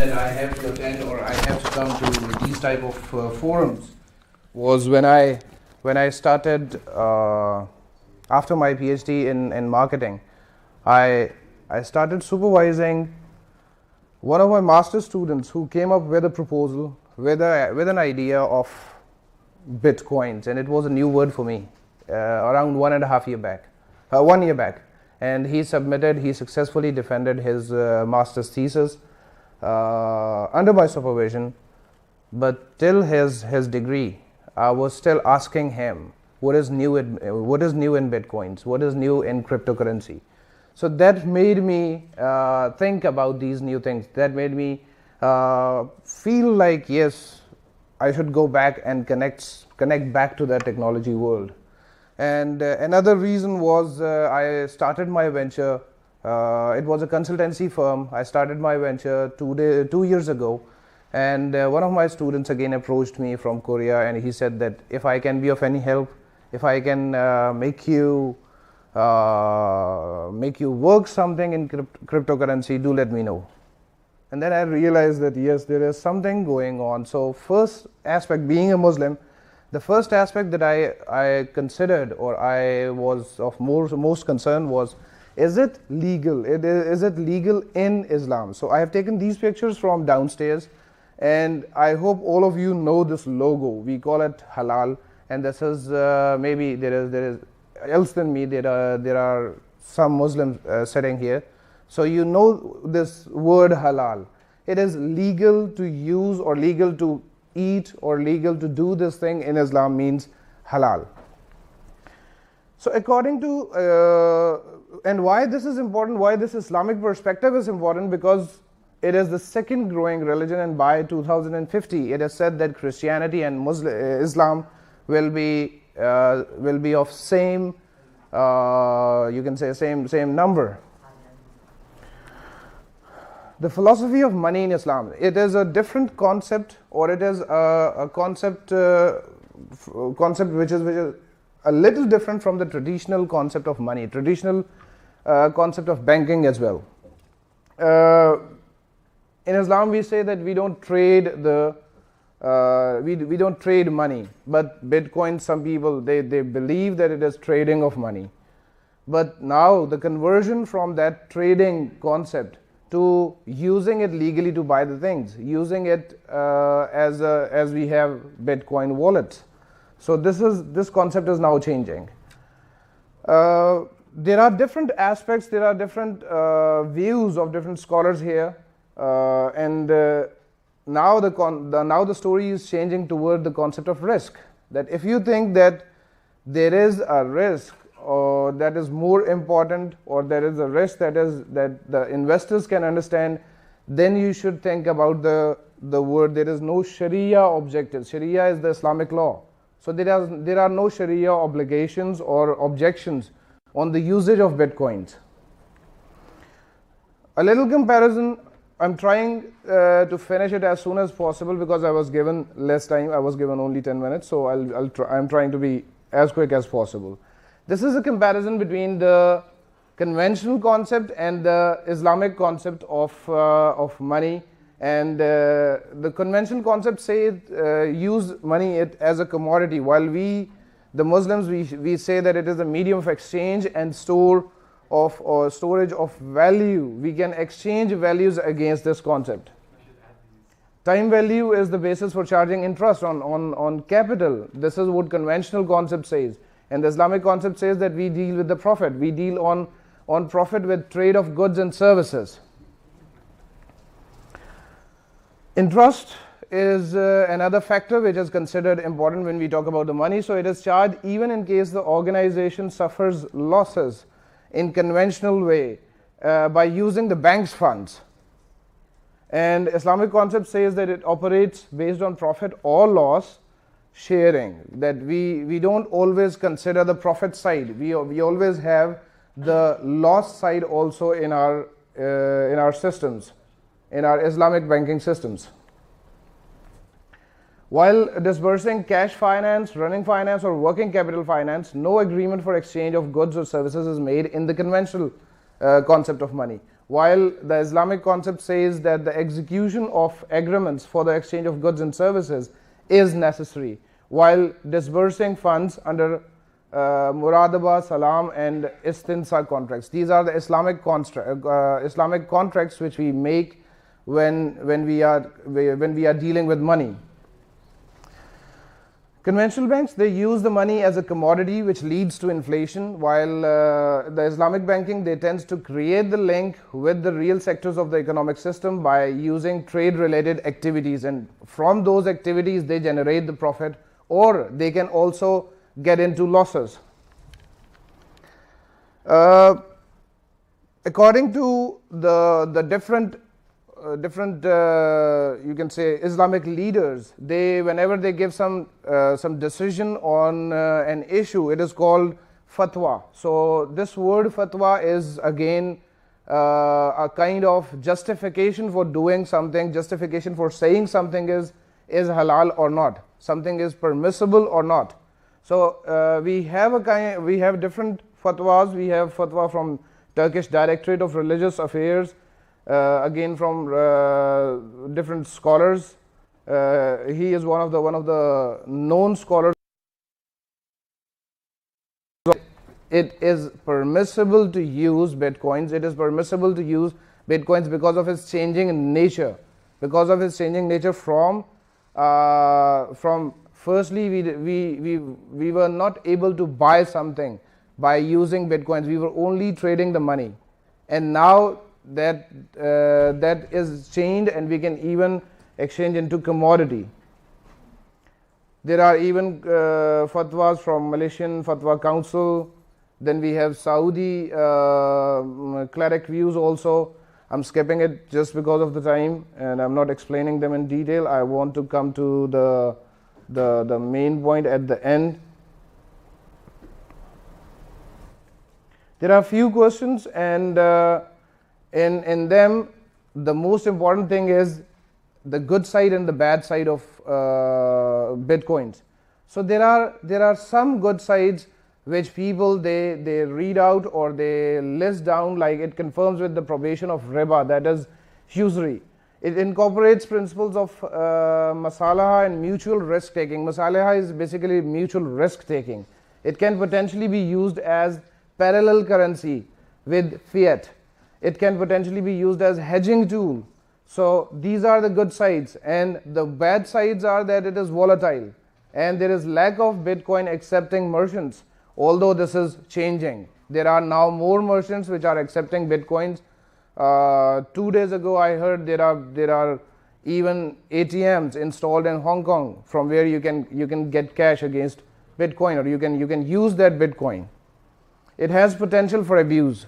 that I have to attend or I have to come to these type of forums was when I started after my PhD in marketing. I started supervising one of my master's students who came up with a proposal with an idea of bitcoins, and it was a new word for me around 1 year back. And he successfully defended his master's thesis under my supervision. But till his degree, I was still asking him, what is new in bitcoins? What is new in cryptocurrency? So that made me think about these new things. That made me feel like, yes, I should go back and connect back to that technology world. And another reason was I started my venture. It was a consultancy firm. I started my venture 2 years ago. And one of my students again approached me from Korea, and he said that if I can be of any help, if I can make you work something in cryptocurrency, do let me know. And then I realized that yes, there is something going on. So first aspect, being a Muslim, the first aspect that I considered, or I was of most concern was, is it legal? Is it legal in Islam? So I have taken these pictures from downstairs, and I hope all of you know this logo. We call it halal, and this is maybe there is else than me. There are some Muslims sitting here, so you know this word halal. It is legal to use or legal to eat or legal to do this thing in Islam means halal. So according to and why this is important, why this Islamic perspective is important, because it is the second growing religion, and by 2050 it is said that Christianity and Islam will be of same you can say same number. The philosophy of money in Islam, it is a different concept, or it is a concept which is a little different from the traditional concept of money, traditional concept of banking as well. In Islam, we say that we don't trade we don't trade money, but Bitcoin, some people they believe that it is trading of money. But now the conversion from that trading concept to using it legally to buy the things, using it as we have Bitcoin wallets. So this concept is now changing. There are different aspects, there are different views of different scholars here, and now the story is changing toward the concept of risk. That if you think that there is a risk, or that is more important, or there is a risk that the investors can understand, then you should think about the word. There is no Sharia objective. Sharia is the Islamic law. So there are no Sharia obligations or objections on the usage of Bitcoins. A little comparison. I'm trying to finish it as soon as possible because I was given less time. I was given only 10 minutes, so I'm trying to be as quick as possible. This is a comparison between the conventional concept and the Islamic concept of money. And the conventional concept says use money as a commodity, while we, the Muslims, we say that it is a medium of exchange and storage of value. We can exchange values against this concept. Time value is the basis for charging interest on capital. This is what conventional concept says. And the Islamic concept says that we deal with the profit. We deal on profit with trade of goods and services. Interest is another factor which is considered important when we talk about the money. So it is charged even in case the organization suffers losses in conventional way by using the bank's funds. And Islamic concept says that it operates based on profit or loss sharing, that we don't always consider the profit side. We always have the loss side also in our systems, in our Islamic banking systems. While disbursing cash finance, running finance, or working capital finance, no agreement for exchange of goods or services is made in the conventional concept of money. while the Islamic concept says that the execution of agreements for the exchange of goods and services is necessary, while disbursing funds under Muradaba, Salam and Istinsa contracts. These are the Islamic contracts which we make when we are dealing with money. Conventional banks, they use the money as a commodity which leads to inflation, while the Islamic banking, they tends to create the link with the real sectors of the economic system by using trade related activities, and from those activities they generate the profit, or they can also get into losses. According to the different you can say Islamic leaders, they whenever they give some decision on an issue, it is called fatwa. So this word fatwa is again a kind of justification for doing something, justification for saying something is halal or not, something is permissible or not. So we have different fatwas. We have fatwa from Turkish Directorate of Religious Affairs, again from different scholars. He is one of the known scholars. It is permissible to use bitcoins. It is permissible to use bitcoins because of its changing nature. Because of its changing nature from firstly we were not able to buy something by using bitcoins. We were only trading the money, and now that is changed, and we can even exchange into commodity. There are even fatwas from Malaysian Fatwa Council. Then we have Saudi cleric views also. I'm skipping it just because of the time, and I'm not explaining them in detail. I want to come to the main point at the end. There are a few questions, and in them the most important thing is the good side and the bad side of bitcoins. So there are some good sides which people they read out or they list down, like it confirms with the prohibition of riba, that is usury. It incorporates principles of masalaha and mutual risk taking. Masalaha is basically mutual risk taking. It can potentially be used as parallel currency with fiat. It can potentially be used as hedging tool. So these are the good sides, and the bad sides are that it is volatile and there is lack of Bitcoin accepting merchants. Although this is changing, there are now more merchants which are accepting Bitcoins. 2 days ago I heard there are even ATMs installed in Hong Kong from where you can get cash against Bitcoin, or you can use that Bitcoin. It has potential for abuse.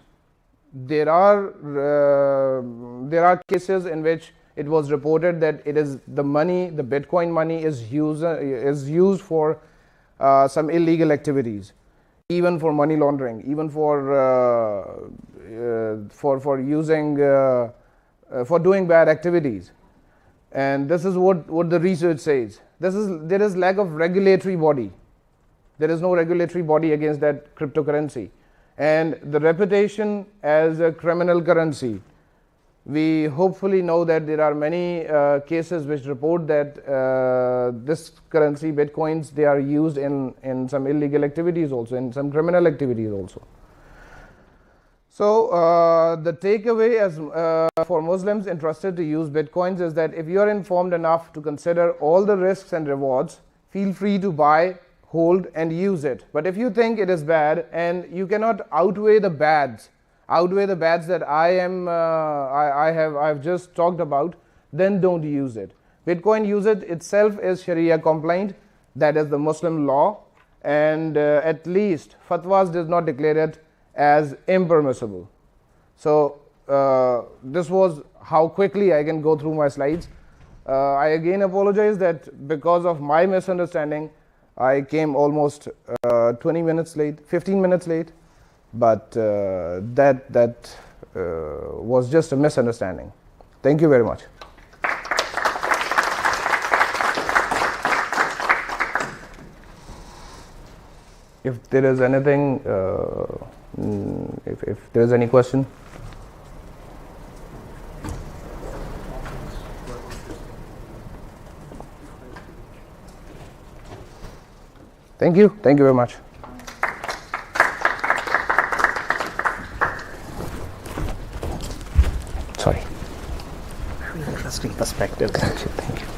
There are cases in which it was reported that it is the Bitcoin money is used for some illegal activities, even for money laundering, even for using for doing bad activities. And this is what the research says. There is lack of regulatory body. There is no regulatory body against that cryptocurrency, and the reputation as a criminal currency. We hopefully know that there are many cases which report that this currency, Bitcoins, they are used in some illegal activities also, in some criminal activities also. So the takeaway for Muslims interested to use Bitcoins is that if you are informed enough to consider all the risks and rewards, feel free to buy, hold and use it. But if you think it is bad and you cannot outweigh the bads that I've just talked about, then don't use it. Bitcoin usage itself is Sharia compliant, that is the Muslim law, and at least fatwas does not declare it as impermissible. So this was how quickly I can go through my slides. I again apologize that because of my misunderstanding I came almost 20 minutes late, 15 minutes late, but that was just a misunderstanding. Thank you very much. If there is anything, if there is any question. Thank you very much. Sorry. Interesting perspective. Thank you.